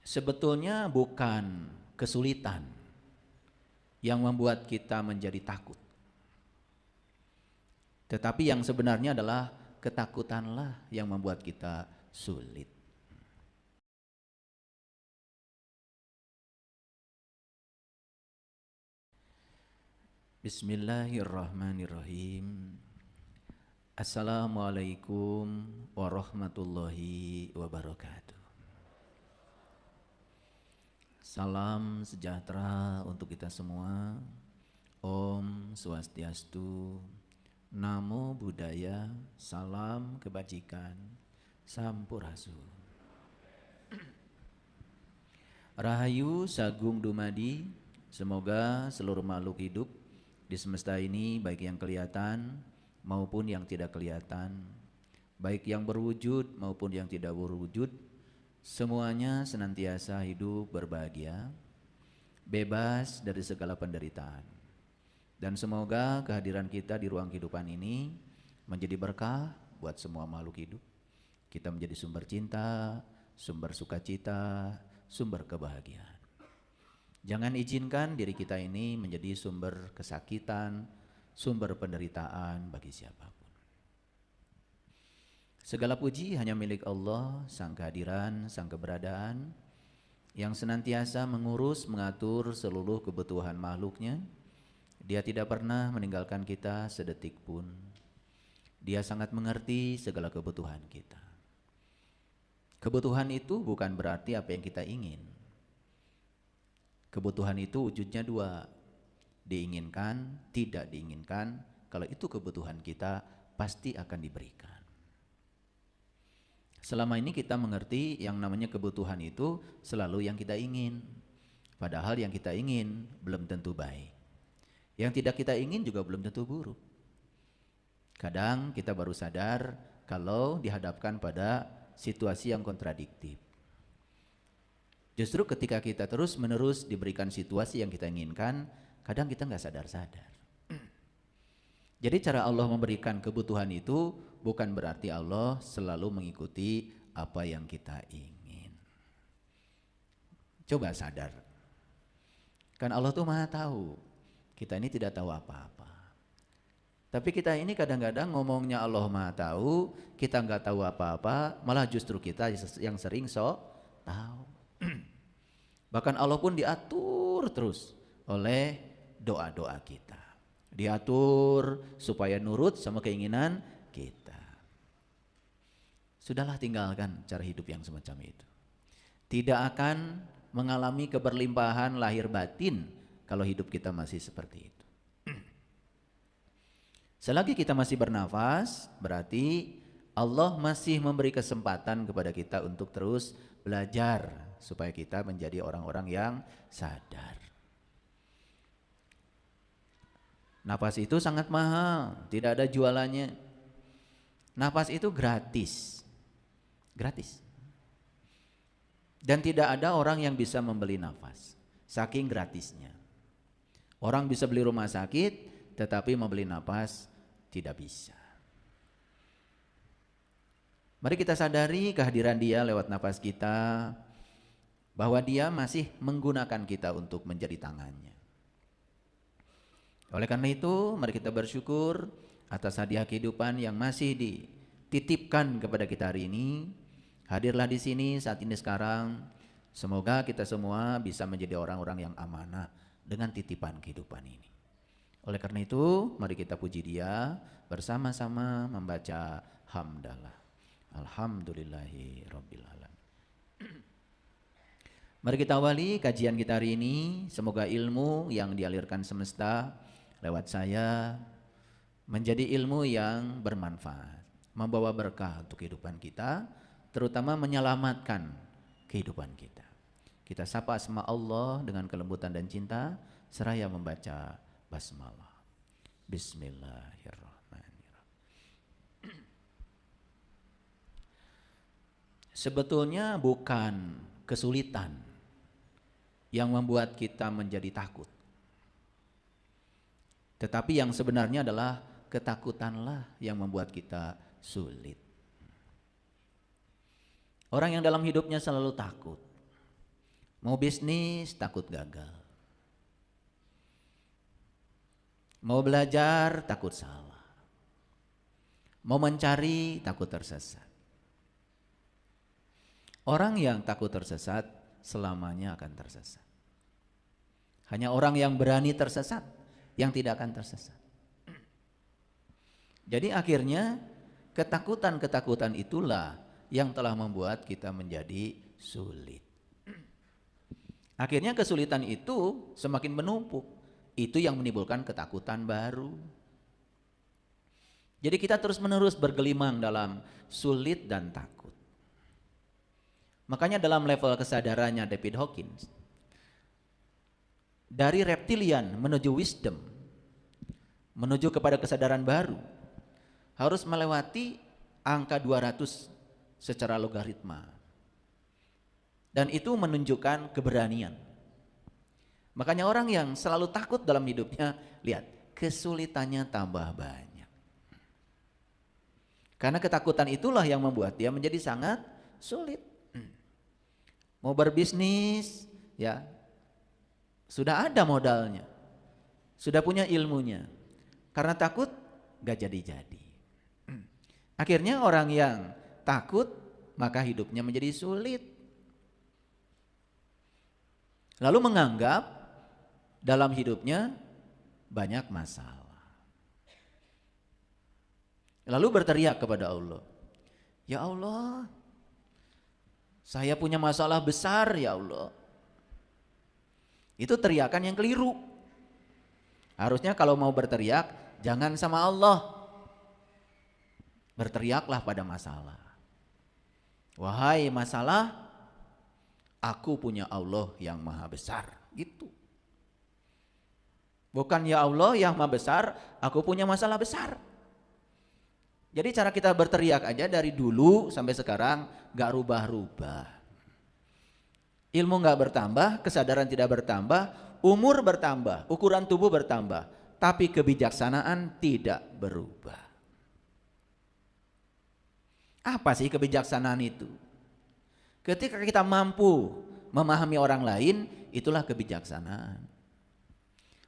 Sebetulnya bukan kesulitan yang membuat kita menjadi takut, tetapi yang sebenarnya adalah ketakutanlah yang membuat kita sulit. Bismillahirrahmanirrahim. Assalamualaikum warahmatullahi wabarakatuh. Salam sejahtera untuk kita semua. Om Swastiastu, Namo Buddhaya, salam kebajikan, Sampurasun. Rahayu Sagung Dumadi, semoga seluruh makhluk hidup di semesta ini, baik yang kelihatan maupun yang tidak kelihatan, baik yang berwujud maupun yang tidak berwujud, semuanya senantiasa hidup berbahagia, bebas dari segala penderitaan. Dan semoga kehadiran kita di ruang kehidupan ini menjadi berkah buat semua makhluk hidup. Kita menjadi sumber cinta, sumber sukacita, sumber kebahagiaan. Jangan izinkan diri kita ini menjadi sumber kesakitan, sumber penderitaan bagi siapapun. Segala puji hanya milik Allah, Sang Kehadiran, Sang Keberadaan, yang senantiasa mengurus, mengatur seluruh kebutuhan makhluknya. Dia tidak pernah meninggalkan kita sedetik pun. Dia sangat mengerti segala kebutuhan kita. Kebutuhan itu bukan berarti apa yang kita ingin. Kebutuhan itu wujudnya dua, diinginkan, tidak diinginkan. Kalau itu kebutuhan kita, pasti akan diberikan. Selama ini kita mengerti yang namanya kebutuhan itu selalu yang kita ingin. Padahal yang kita ingin belum tentu baik. Yang tidak kita ingin juga belum tentu buruk. Kadang kita baru sadar kalau dihadapkan pada situasi yang kontradiktif. Justru ketika kita terus-menerus diberikan situasi yang kita inginkan, kadang kita nggak sadar-sadar. Jadi cara Allah memberikan kebutuhan itu bukan berarti Allah selalu mengikuti apa yang kita ingin. Coba sadar. Kan Allah tuh Maha tahu. Kita ini tidak tahu apa-apa. Tapi kita ini kadang-kadang ngomongnya Allah Maha tahu, kita nggak tahu apa-apa, malah justru kita yang sering sok tahu. Bahkan Allah pun diatur terus oleh doa-doa kita. Diatur supaya nurut sama keinginan kita. Sudahlah, tinggalkan cara hidup yang semacam itu. Tidak akan mengalami keberlimpahan lahir batin kalau hidup kita masih seperti itu. Selagi kita masih bernafas, berarti Allah masih memberi kesempatan kepada kita untuk terus belajar supaya kita menjadi orang-orang yang sadar. Nafas itu sangat mahal, tidak ada jualannya. Nafas itu gratis. Gratis. Dan tidak ada orang yang bisa membeli nafas, saking gratisnya. Orang bisa beli rumah sakit, tetapi membeli nafas tidak bisa. Mari kita sadari kehadiran Dia lewat nafas kita, bahwa Dia masih menggunakan kita untuk menjadi tangannya. Oleh karena itu, mari kita bersyukur atas hadiah kehidupan yang masih dititipkan kepada kita hari ini. Hadirlah di sini saat ini sekarang. Semoga kita semua bisa menjadi orang-orang yang amanah dengan titipan kehidupan ini. Oleh karena itu, mari kita puji Dia bersama-sama membaca hamdalah. Alhamdulillahi rabbil alamin. Mari kita awali kajian kita hari ini. Semoga ilmu yang dialirkan semesta lewat saya menjadi ilmu yang bermanfaat, membawa berkah untuk kehidupan kita, terutama menyelamatkan kehidupan kita. Kita sapa asma Allah dengan kelembutan dan cinta seraya membaca basmalah. Bismillahirrahmanirrahim. Sebetulnya bukan kesulitan yang membuat kita menjadi takut, tetapi yang sebenarnya adalah ketakutanlah yang membuat kita sulit. Orang yang dalam hidupnya selalu takut, Mau bisnis takut gagal. Mau belajar takut salah. Mau mencari takut tersesat. Orang yang takut tersesat selamanya akan tersesat. Hanya orang yang berani tersesat yang tidak akan tersesat. Jadi akhirnya ketakutan-ketakutan itulah yang telah membuat kita menjadi sulit. Akhirnya kesulitan itu semakin menumpuk. Itu yang menimbulkan ketakutan baru. Jadi kita terus-menerus bergelimang dalam sulit dan takut. Makanya dalam level kesadarannya David Hawkins, dari reptilian menuju wisdom, menuju kepada kesadaran baru, harus melewati angka 200 secara logaritma. Dan itu menunjukkan keberanian. Makanya orang yang selalu takut dalam hidupnya, lihat, kesulitannya tambah banyak. Karena ketakutan itulah yang membuat dia menjadi sangat sulit. Mau berbisnis, ya, sudah ada modalnya, sudah punya ilmunya. Karena takut, gak jadi-jadi. Akhirnya orang yang takut, maka hidupnya menjadi sulit. Lalu menganggap dalam hidupnya banyak masalah. Lalu berteriak kepada Allah, ya Allah, saya punya masalah besar ya Allah. Itu teriakan yang keliru. Harusnya kalau mau berteriak, jangan sama Allah. Berteriaklah pada masalah. Wahai masalah, aku punya Allah yang maha besar, gitu. Bukan ya Allah yang maha besar, aku punya masalah besar. Jadi cara kita berteriak aja dari dulu sampai sekarang gak rubah-rubah. Ilmu gak bertambah, kesadaran tidak bertambah, umur bertambah, ukuran tubuh bertambah, tapi kebijaksanaan tidak berubah. Apa sih kebijaksanaan itu? Ketika kita mampu memahami orang lain, itulah kebijaksanaan.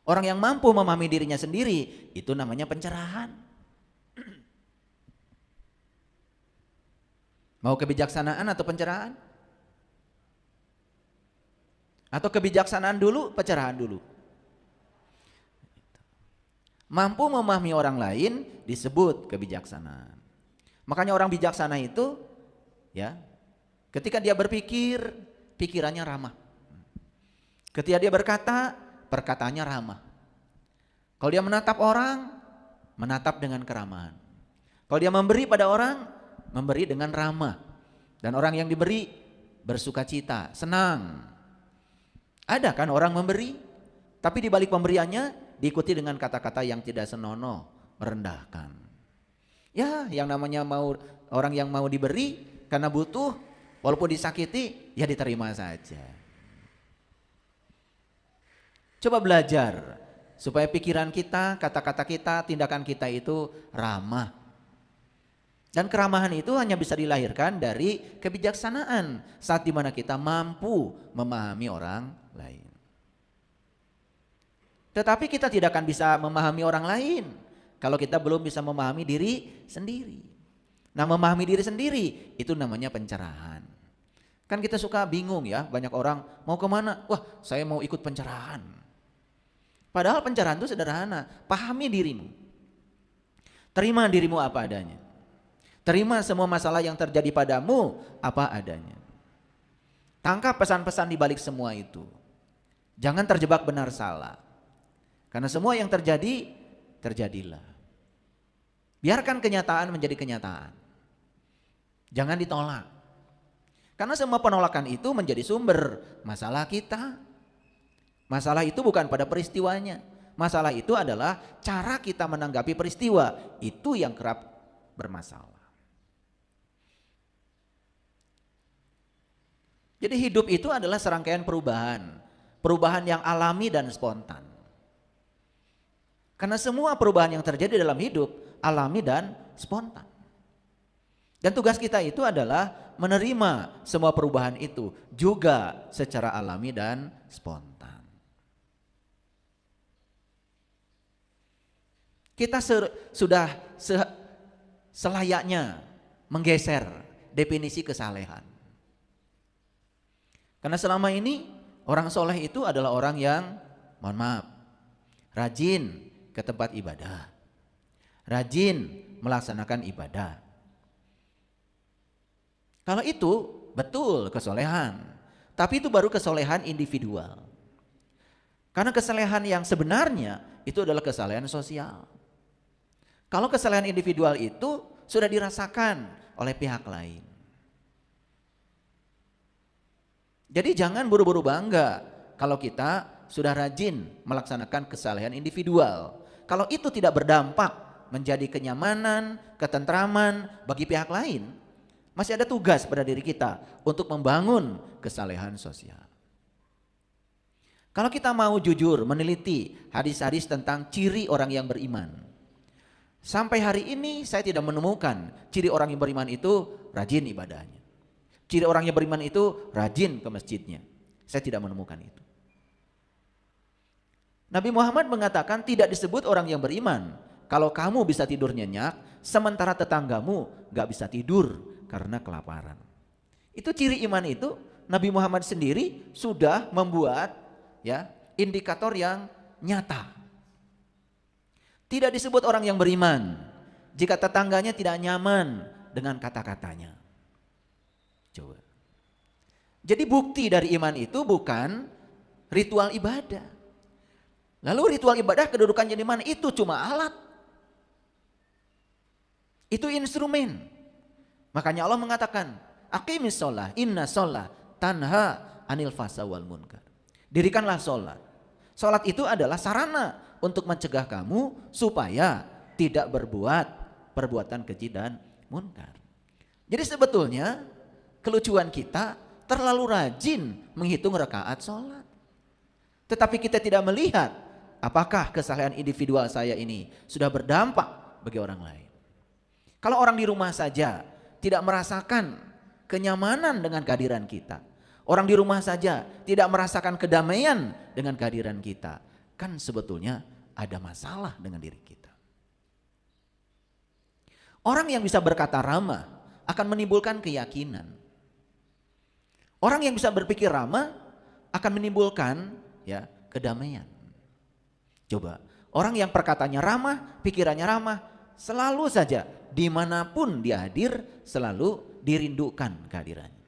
Orang yang mampu memahami dirinya sendiri, itu namanya pencerahan. Mau kebijaksanaan atau pencerahan? Atau kebijaksanaan dulu, pencerahan dulu? Mampu memahami orang lain disebut kebijaksanaan. Makanya orang bijaksana itu, ya, ketika dia berpikir, pikirannya ramah. Ketika dia berkata, perkataannya ramah. Kalau dia menatap orang, menatap dengan keramahan. Kalau dia memberi pada orang, memberi dengan ramah. Dan orang yang diberi bersuka cita, senang. Ada kan orang memberi, tapi di balik pemberiannya diikuti dengan kata-kata yang tidak senonoh, merendahkan. Ya, yang namanya orang yang mau diberi karena butuh, walaupun disakiti, ya diterima saja. Coba belajar supaya pikiran kita, kata-kata kita, tindakan kita itu ramah. Dan keramahan itu hanya bisa dilahirkan dari kebijaksanaan saat dimana kita mampu memahami orang lain. Tetapi kita tidak akan bisa memahami orang lain kalau kita belum bisa memahami diri sendiri. Nah, memahami diri sendiri itu namanya pencerahan. Kan kita suka bingung ya, banyak orang mau kemana? Wah, saya mau ikut pencerahan. Padahal pencerahan itu sederhana, pahami dirimu. Terima dirimu apa adanya. Terima semua masalah yang terjadi padamu apa adanya. Tangkap pesan-pesan di balik semua itu. Jangan terjebak benar salah. Karena semua yang terjadi, terjadilah. Biarkan kenyataan menjadi kenyataan. Jangan ditolak. Karena semua penolakan itu menjadi sumber masalah kita. Masalah itu bukan pada peristiwanya. Masalah itu adalah cara kita menanggapi peristiwa. Itu yang kerap bermasalah. Jadi hidup itu adalah serangkaian perubahan. Perubahan yang alami dan spontan. Karena semua perubahan yang terjadi dalam hidup alami dan spontan. Dan tugas kita itu adalah menerima semua perubahan itu juga secara alami dan spontan. Kita sudah selayaknya menggeser definisi kesalehan. Karena selama ini orang soleh itu adalah orang yang, mohon maaf, rajin ke tempat ibadah, rajin melaksanakan ibadah. Kalau itu betul kesolehan, tapi itu baru kesolehan individual. Karena kesalehan yang sebenarnya itu adalah kesalehan sosial. Kalau kesalehan individual itu sudah dirasakan oleh pihak lain. Jadi jangan buru-buru bangga kalau kita sudah rajin melaksanakan kesalehan individual. Kalau itu tidak berdampak menjadi kenyamanan, ketentraman bagi pihak lain, masih ada tugas pada diri kita untuk membangun kesalehan sosial. Kalau kita mau jujur meneliti hadis-hadis tentang ciri orang yang beriman, sampai hari ini saya tidak menemukan ciri orang yang beriman itu rajin ibadahnya. Ciri orang yang beriman itu rajin ke masjidnya. Saya tidak menemukan itu. Nabi Muhammad mengatakan tidak disebut orang yang beriman kalau kamu bisa tidur nyenyak sementara tetanggamu gak bisa tidur karena kelaparan. Itu ciri iman itu Nabi Muhammad sendiri sudah membuat ya indikator yang nyata. Tidak disebut orang yang beriman jika tetangganya tidak nyaman dengan kata-katanya. Coba. Jadi bukti dari iman itu bukan ritual ibadah. Lalu ritual ibadah kedudukannya di mana? Itu cuma alat. Itu instrumen. Makanya Allah mengatakan, aqimis sholah, inna sholah tanha anil fasa wal munkar. Dirikanlah sholat. Sholat itu adalah sarana untuk mencegah kamu supaya tidak berbuat perbuatan keji dan munkar. Jadi sebetulnya kelucuan kita terlalu rajin menghitung rakaat sholat. Tetapi kita tidak melihat apakah kesalehan individual saya ini sudah berdampak bagi orang lain. Kalau orang di rumah saja tidak merasakan kenyamanan dengan kehadiran kita, orang di rumah saja tidak merasakan kedamaian dengan kehadiran kita, kan sebetulnya ada masalah dengan diri kita. Orang yang bisa berkata ramah akan menimbulkan keyakinan. Orang yang bisa berpikir ramah akan menimbulkan ya kedamaian. Coba, orang yang perkataannya ramah, pikirannya ramah, selalu saja dimanapun dia hadir selalu dirindukan kehadirannya.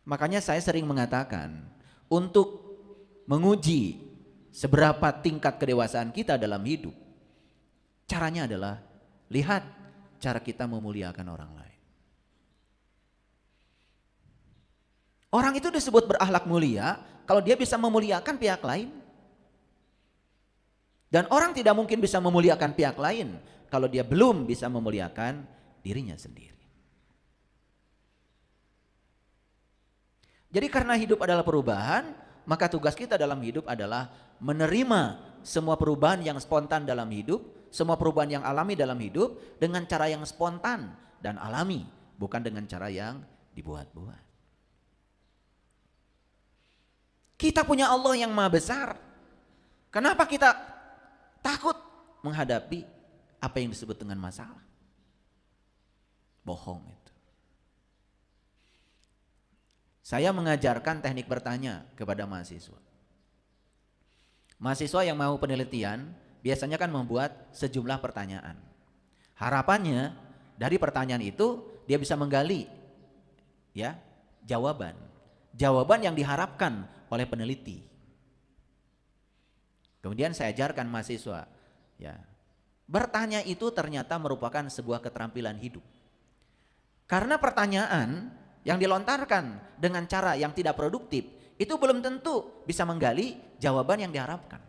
Makanya saya sering mengatakan untuk menguji seberapa tingkat kedewasaan kita dalam hidup, caranya adalah lihat cara kita memuliakan orang lain. Orang itu disebut berakhlak mulia kalau dia bisa memuliakan pihak lain. Dan orang tidak mungkin bisa memuliakan pihak lain kalau dia belum bisa memuliakan dirinya sendiri. Jadi karena hidup adalah perubahan, maka tugas kita dalam hidup adalah menerima semua perubahan yang spontan dalam hidup, semua perubahan yang alami dalam hidup dengan cara yang spontan dan alami, bukan dengan cara yang dibuat-buat. Kita punya Allah yang maha besar. Kenapa kita takut menghadapi apa yang disebut dengan masalah? Bohong itu. Saya mengajarkan teknik bertanya kepada mahasiswa. Mahasiswa yang mau penelitian biasanya kan membuat sejumlah pertanyaan. Harapannya dari pertanyaan itu dia bisa menggali ya jawaban yang diharapkan oleh peneliti. Kemudian saya ajarkan mahasiswa, ya, bertanya itu ternyata merupakan sebuah keterampilan hidup. Karena pertanyaan yang dilontarkan dengan cara yang tidak produktif itu belum tentu bisa menggali jawaban yang diharapkan.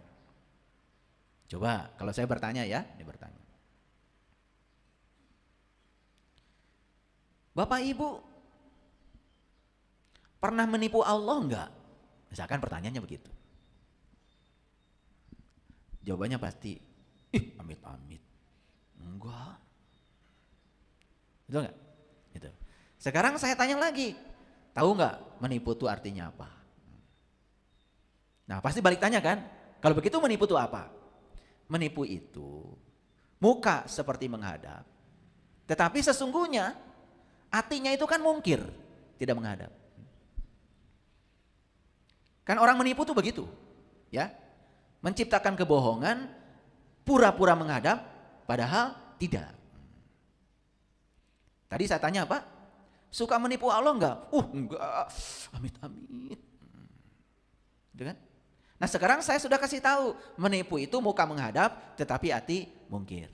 Coba kalau saya bertanya ya, ini bertanya. Bapak Ibu pernah menipu Allah enggak? Misalkan pertanyaannya begitu. Jawabannya pasti, amit-amit. Enggak. Betul enggak? Gitu. Sekarang saya tanya lagi, tahu nggak menipu itu artinya apa? Nah pasti balik tanya kan, kalau begitu menipu itu apa? Menipu itu muka seperti menghadap, tetapi sesungguhnya hatinya itu kan mungkir, tidak menghadap. Kan orang menipu tuh begitu, ya, menciptakan kebohongan, pura-pura menghadap, padahal tidak. Tadi saya tanya apa? Suka menipu Allah enggak? Enggak, amit-amit. Gitu kan? Nah sekarang saya sudah kasih tahu, menipu itu muka menghadap, tetapi hati mungkir.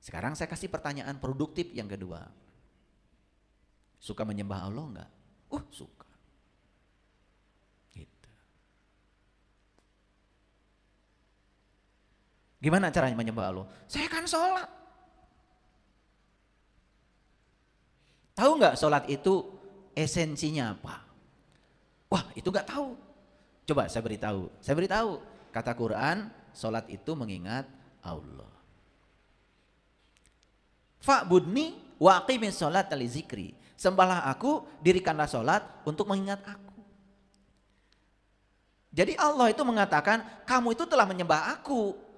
Sekarang saya kasih pertanyaan produktif yang kedua. Suka menyembah Allah enggak? Suka. Gimana caranya menyembah Allah? Saya kan sholat. Tahu nggak sholat itu esensinya apa? Wah itu nggak tahu. Coba saya beritahu. Saya beritahu. Kata Quran, sholat itu mengingat Allah. Fa'budni wa aqimis sholat li zikri. Sembahlah aku, dirikanlah sholat untuk mengingat aku. Jadi Allah itu mengatakan, kamu itu telah menyembah aku.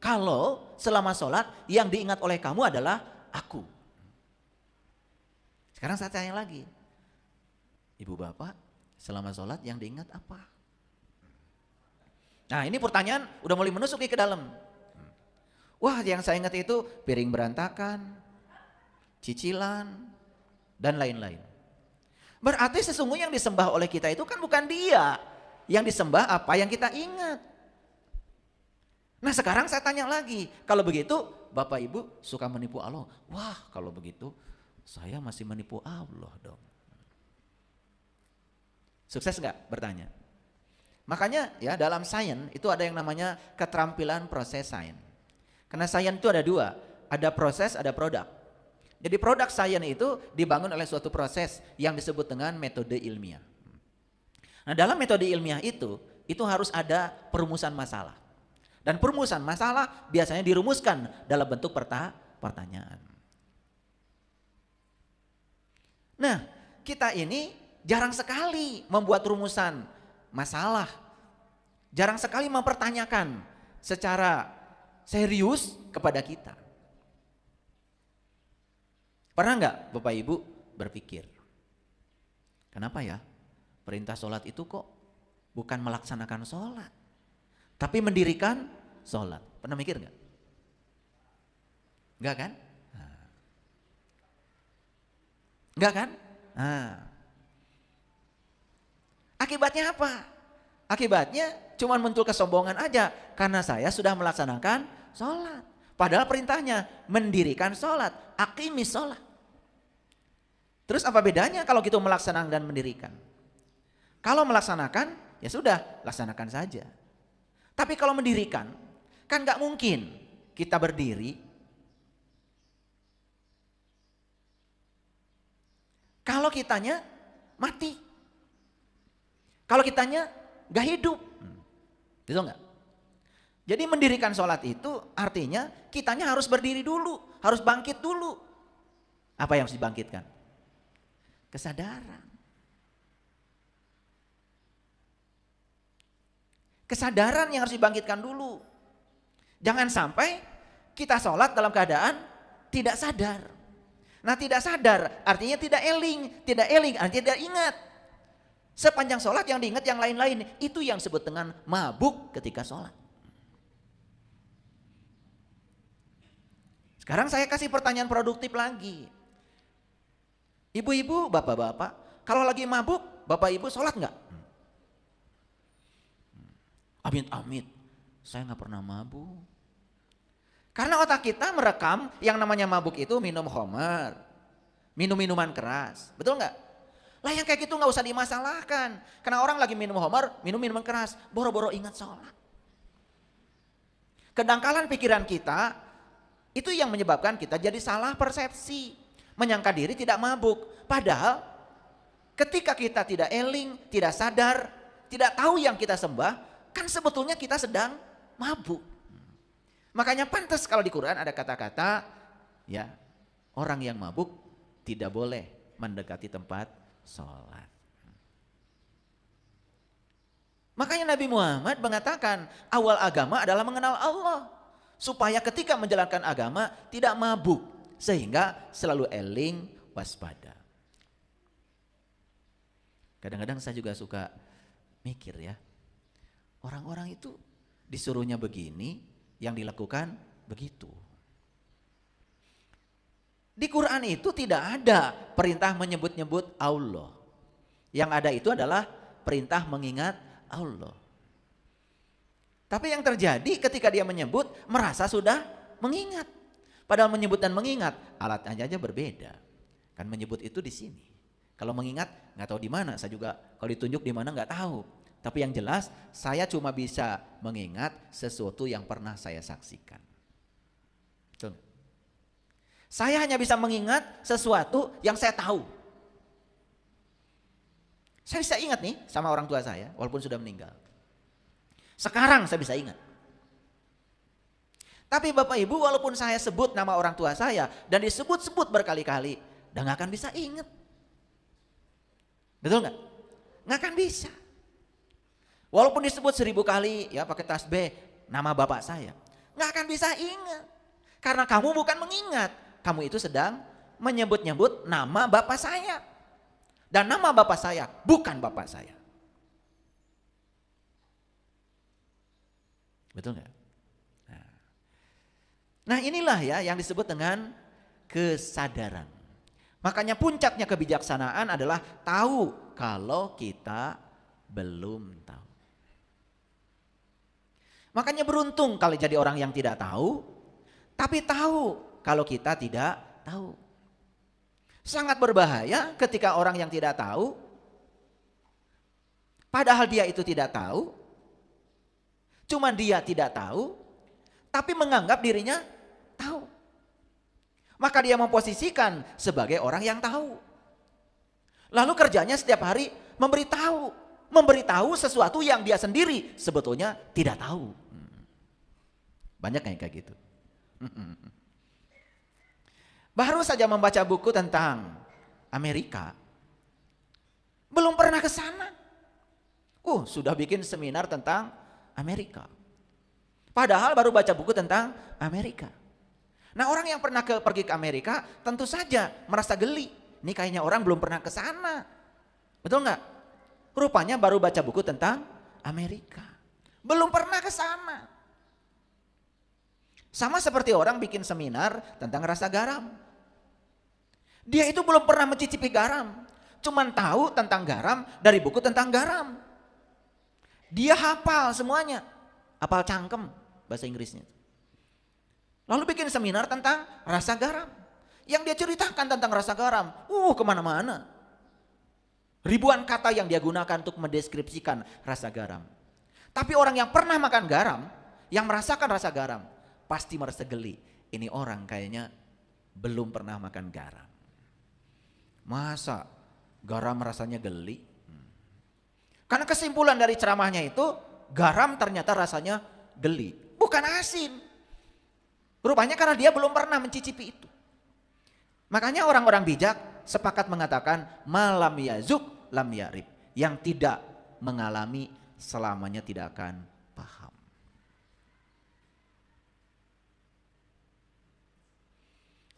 Kalau selama sholat yang diingat oleh kamu adalah aku. Sekarang saya tanya lagi. Ibu bapak selama sholat yang diingat apa? Nah ini pertanyaan udah mulai menusuk ke dalam. Wah yang saya ingat itu piring berantakan, cicilan, dan lain-lain. Berarti sesungguhnya yang disembah oleh kita itu kan bukan dia. Yang disembah apa yang kita ingat. Nah sekarang saya tanya lagi, kalau begitu Bapak Ibu suka menipu Allah. Wah kalau begitu saya masih menipu Allah dong. Sukses nggak bertanya? Makanya ya dalam sains itu ada yang namanya keterampilan proses sains. Karena sains itu ada dua, ada proses, ada produk. Jadi produk sains itu dibangun oleh suatu proses yang disebut dengan metode ilmiah. Nah dalam metode ilmiah itu harus ada perumusan masalah. Dan perumusan masalah biasanya dirumuskan dalam bentuk pertanyaan. Nah, kita ini jarang sekali membuat rumusan masalah. Jarang sekali mempertanyakan secara serius kepada kita. Pernah enggak Bapak Ibu berpikir, kenapa ya perintah sholat itu kok bukan melaksanakan sholat? Tapi mendirikan sholat. Pernah mikir nggak? Enggak kan? Enggak kan? Akibatnya apa? Akibatnya cuma muncul kesombongan aja. Karena saya sudah melaksanakan sholat. Padahal perintahnya mendirikan sholat. Aqimis sholat. Terus apa bedanya kalau gitu melaksanakan dan mendirikan? Kalau melaksanakan ya sudah laksanakan saja. Tapi kalau mendirikan, kan gak mungkin kita berdiri kalau kitanya mati. Kalau kitanya gak hidup. Gitu enggak? Jadi mendirikan sholat itu artinya kitanya harus berdiri dulu, harus bangkit dulu. Apa yang harus dibangkitkan? Kesadaran. Kesadaran yang harus dibangkitkan dulu. Jangan sampai kita sholat dalam keadaan tidak sadar. Nah tidak sadar artinya tidak eling. Tidak eling artinya tidak ingat. Sepanjang sholat yang diingat yang lain-lain. Itu yang disebut dengan mabuk ketika sholat. Sekarang saya kasih pertanyaan produktif lagi. Ibu-ibu, bapak-bapak, kalau lagi mabuk, bapak ibu sholat enggak? Amit-amit, saya nggak pernah mabuk. Karena otak kita merekam yang namanya mabuk itu minum khamar, minum minuman keras, betul nggak? Lah yang kayak gitu nggak usah dimasalahkan. Karena orang lagi minum khamar, minum minuman keras, boro-boro ingat sholat. Kedangkalan pikiran kita itu yang menyebabkan kita jadi salah persepsi, menyangka diri tidak mabuk. Padahal ketika kita tidak eling, tidak sadar, tidak tahu yang kita sembah, kan sebetulnya kita sedang mabuk. Makanya pantas kalau di Quran ada kata-kata ya orang yang mabuk tidak boleh mendekati tempat sholat. Makanya Nabi Muhammad mengatakan awal agama adalah mengenal Allah. Supaya ketika menjalankan agama tidak mabuk. Sehingga selalu eling waspada. Kadang-kadang saya juga suka mikir ya. Orang-orang itu disuruhnya begini, yang dilakukan begitu. Di Quran itu tidak ada perintah menyebut-nyebut Allah. Yang ada itu adalah perintah mengingat Allah. Tapi yang terjadi ketika dia menyebut merasa sudah mengingat. Padahal menyebut dan mengingat alatnya aja berbeda. Kan menyebut itu di sini. Kalau mengingat nggak tahu di mana. Saya juga kalau ditunjuk di mana nggak tahu. Tapi yang jelas saya cuma bisa mengingat sesuatu yang pernah saya saksikan. Betul. Saya hanya bisa mengingat sesuatu yang saya tahu. Saya bisa ingat nih sama orang tua saya walaupun sudah meninggal. Sekarang saya bisa ingat. Tapi Bapak Ibu walaupun saya sebut nama orang tua saya dan disebut-sebut berkali-kali, dan gak akan bisa ingat. Betul gak? Gak akan bisa. Walaupun disebut 1000 kali ya pakai tasbih nama bapak saya, gak akan bisa ingat. Karena kamu bukan mengingat, kamu itu sedang menyebut-nyebut nama bapak saya. Dan nama bapak saya bukan bapak saya. Betul nggak? Nah inilah ya yang disebut dengan kesadaran. Makanya puncaknya kebijaksanaan adalah tahu kalau kita belum tahu. Makanya beruntung kalau jadi orang yang tidak tahu, tapi tahu kalau kita tidak tahu. Sangat berbahaya ketika orang yang tidak tahu, padahal dia itu tidak tahu, cuma dia tidak tahu, tapi menganggap dirinya tahu. Maka dia memposisikan sebagai orang yang tahu. Lalu kerjanya setiap hari memberitahu sesuatu yang dia sendiri sebetulnya tidak tahu. Banyak yang kayak gitu. Baru saja membaca buku tentang Amerika, belum pernah ke sana. Sudah bikin seminar tentang Amerika. Padahal baru baca buku tentang Amerika. Nah orang yang pernah pergi ke Amerika tentu saja merasa geli. Ini kayaknya orang belum pernah ke sana. Betul nggak? Rupanya baru baca buku tentang Amerika. Belum pernah ke sana. Sama seperti orang bikin seminar tentang rasa garam. Dia itu belum pernah mencicipi garam. Cuman tahu tentang garam dari buku tentang garam. Dia hafal semuanya. Hafal cangkem bahasa Inggrisnya. Lalu bikin seminar tentang rasa garam. Yang dia ceritakan tentang rasa garam. Kemana-mana. Ribuan kata yang dia gunakan untuk mendeskripsikan rasa garam. Tapi orang yang pernah makan garam, yang merasakan rasa garam, pasti merasa geli. Ini orang kayaknya belum pernah makan garam. Masa garam rasanya geli? Karena kesimpulan dari ceramahnya itu, garam ternyata rasanya geli. Bukan asin. Rupanya karena dia belum pernah mencicipi itu. Makanya orang-orang bijak sepakat mengatakan, malam yazuk lam yarib. Yang tidak mengalami selamanya tidak akan paham.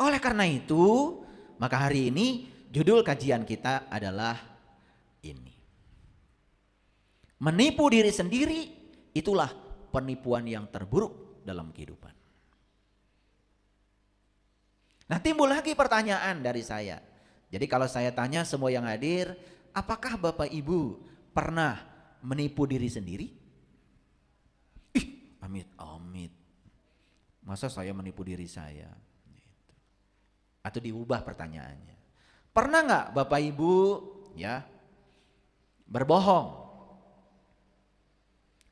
Oleh karena itu, maka hari ini judul kajian kita adalah ini. Menipu diri sendiri itulah penipuan yang terburuk dalam kehidupan. Nah timbul lagi pertanyaan dari saya. Jadi kalau saya tanya semua yang hadir, apakah Bapak Ibu pernah menipu diri sendiri? Amit. Masa saya menipu diri saya? Atau diubah pertanyaannya. Pernah nggak Bapak Ibu ya berbohong?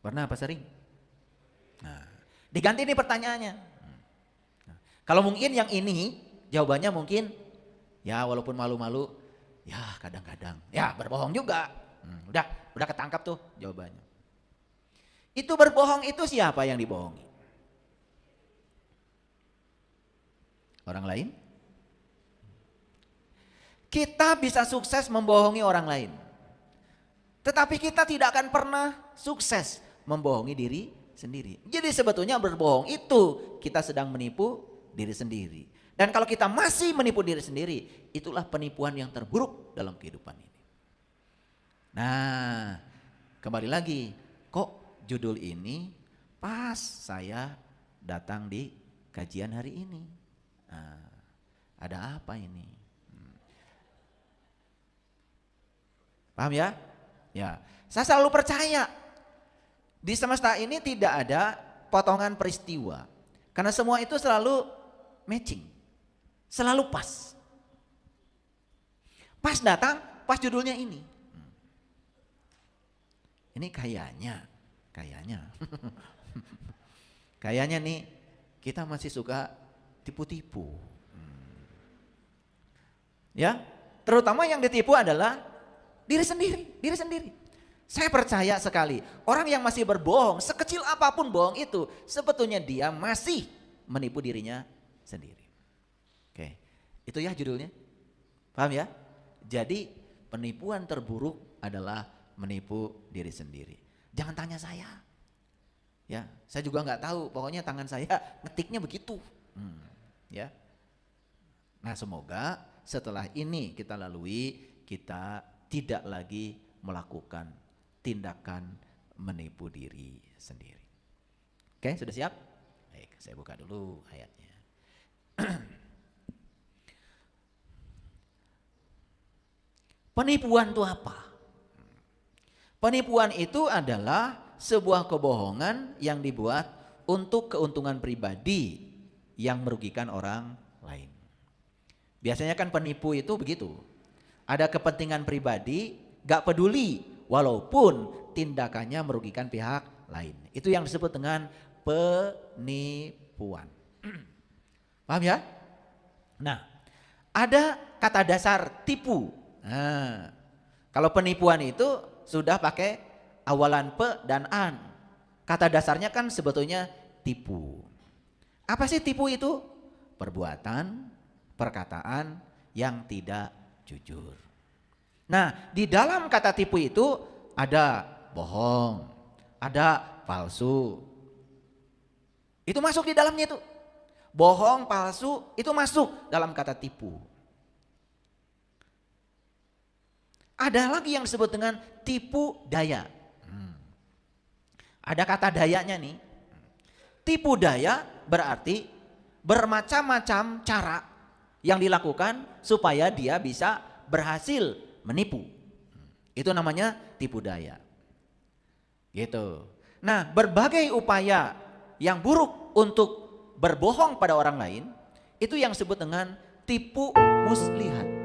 Pernah apa sering? Nah, diganti nih pertanyaannya. Nah, kalau mungkin yang ini jawabannya mungkin ya walaupun malu-malu, ya kadang-kadang, ya berbohong juga. Udah ketangkap tuh jawabannya. Itu berbohong itu siapa yang dibohongi? Orang lain? Kita bisa sukses membohongi orang lain. Tetapi kita tidak akan pernah sukses membohongi diri sendiri. Jadi sebetulnya berbohong itu kita sedang menipu diri sendiri. Dan kalau kita masih menipu diri sendiri, itulah penipuan yang terburuk dalam kehidupan ini. Nah, kembali lagi, kok judul ini pas saya datang di kajian hari ini. Nah, ada apa ini? Paham ya? Ya, saya selalu percaya di semesta ini tidak ada potongan peristiwa. Karena semua itu selalu matching. Selalu pas. Pas datang, pas judulnya ini. Ini kayaknya. Kayaknya nih kita masih suka tipu-tipu. Ya, terutama yang ditipu adalah diri sendiri. Saya percaya sekali, orang yang masih berbohong, sekecil apapun bohong itu, sebetulnya dia masih menipu dirinya sendiri. Oke, itu ya judulnya. Paham ya? Jadi penipuan terburuk adalah menipu diri sendiri. Jangan tanya saya. Ya, saya juga nggak tahu, pokoknya tangan saya ngetiknya begitu. Ya. Nah, semoga setelah ini kita lalui, kita tidak lagi melakukan tindakan menipu diri sendiri. Oke, sudah siap? Baik, saya buka dulu ayatnya. Penipuan itu apa? Penipuan itu adalah sebuah kebohongan yang dibuat untuk keuntungan pribadi yang merugikan orang lain. Biasanya kan penipu itu begitu. Ada kepentingan pribadi, gak peduli walaupun tindakannya merugikan pihak lain. Itu yang disebut dengan penipuan. Paham ya? Nah, ada kata dasar tipu. Nah, kalau penipuan itu sudah pakai awalan pe dan an. Kata dasarnya kan sebetulnya tipu. Apa sih tipu itu? Perbuatan, perkataan yang tidak jujur. Nah, di dalam kata tipu itu ada bohong, ada palsu. Itu masuk di dalamnya itu. Bohong, palsu itu masuk dalam kata tipu. Ada lagi yang disebut dengan tipu daya. Ada kata dayanya nih. Tipu daya berarti bermacam-macam cara yang dilakukan supaya dia bisa berhasil menipu. Itu namanya tipu daya. Gitu. Nah, berbagai upaya yang buruk untuk berbohong pada orang lain, itu yang disebut dengan tipu muslihat.